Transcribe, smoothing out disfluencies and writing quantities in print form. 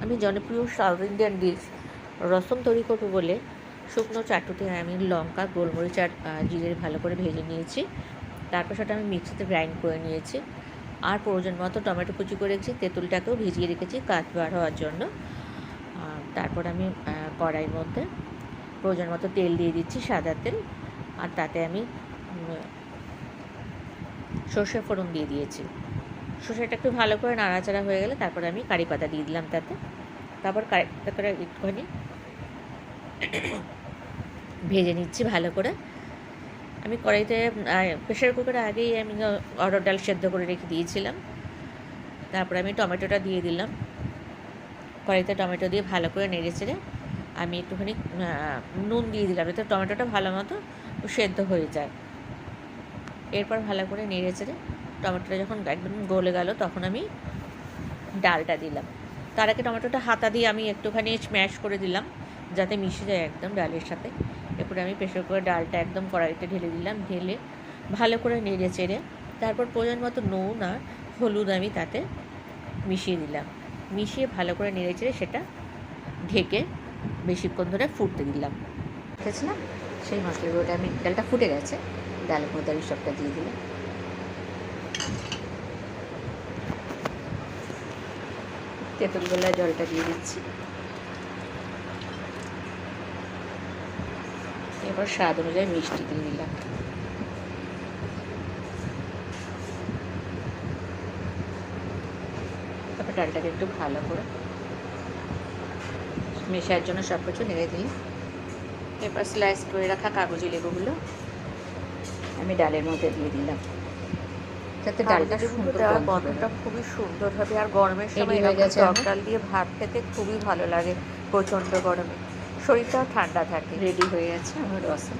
আমি জনপ্রিয় south Indian dish রসম তৈরি করবো বলে শুকনো চাটুতে আমি লঙ্কা, গোলমরিচ আর জিরে ভালো করে ভেজে নিয়েছি। তারপর সেটা আমি মিক্সিতে গ্রাইন্ড করে নিয়েছি। আর প্রয়োজন মতো টমেটো কুচি করে রেখেছি, তেঁতুলটাকেও ভিজিয়ে রেখেছি কাঁচ বার হওয়ার জন্য। তারপর আমি কড়াইয়ের মধ্যে প্রয়োজন মতো তেল দিয়ে দিচ্ছি, সাদা তেল। আর তাতে আমি সর্ষে ফোড়ন দিয়ে দিয়েছি। সর্ষেটা একটু ভালো করে নাড়াচাড়া হয়ে গেলে তারপরে আমি কারি পাতা দিয়ে দিলাম তাতে। তারপর কারি পাতা করে একটুখানি ভেজে নিচ্ছি ভালো করে। আমি কড়াইতে প্রেশার কুকারে আগেই আমি অরহর ডাল সেদ্ধ করে রেখে দিয়েছিলাম। তারপরে আমি টমেটোটা দিয়ে দিলাম। কড়াইতে টমেটো দিয়ে ভালো করে নেড়ে চেড়ে আমি একটুখানি নুন দিয়ে দিলাম, যাতে টমেটোটা ভালো মতো সেদ্ধ হয়ে যায়। এরপর ভালো করে নেড়ে চেড়ে টমেটোটা যখন একদম গলে গেল তখন আমি ডালটা দিলাম। তার আগে টমেটোটা হাতা দিয়ে আমি একটুখানি স্ম্যাশ করে দিলাম যাতে মিশে যায় একদম ডালের সাথে। এরপরে আমি প্রেশার করে ডালটা একদম কড়াইতে ঢেলে দিলাম, ঢেলে ভালো করে নেড়ে চেড়ে তারপর প্রয়োজন মতো নুন আর হলুদ আমি তাতে মিশিয়ে দিলাম। মিশিয়ে ভালো করে নেড়ে চেড়ে সেটা ঢেকে বেশিক্ষণ ধরে ফুটতে দিলাম। দেখেছিলাম সেই মশলাগুলোটা আমি, ডালটা ফুটে গেছে, ডালের মধ্যে আমি সবটা দিয়ে দিলাম। তেঁতুল গোলা জলটা দিয়ে দিচ্ছি। এবার স্বাদ অনুযায়ী মিষ্টি দিয়ে দিলাম। তারপর ডালটাকে একটু ভালো করে মেশার জন্য সব কিছু নেড়ে দিই। এবার স্লাইস করে রাখা কাগজি লেবুগুলো আমি ডালের মধ্যে দিয়ে দিলাম, যাতে ডালটা সুন্দর গন্ধটা খুবই সুন্দর হবে। আর গরমের সময় টক ডাল দিয়ে ভাত খেতে খুবই ভালো লাগে, প্রচণ্ড গরমে শরীরটাও ঠান্ডা থাকে। রেডি হয়ে গেছে আমার রসম।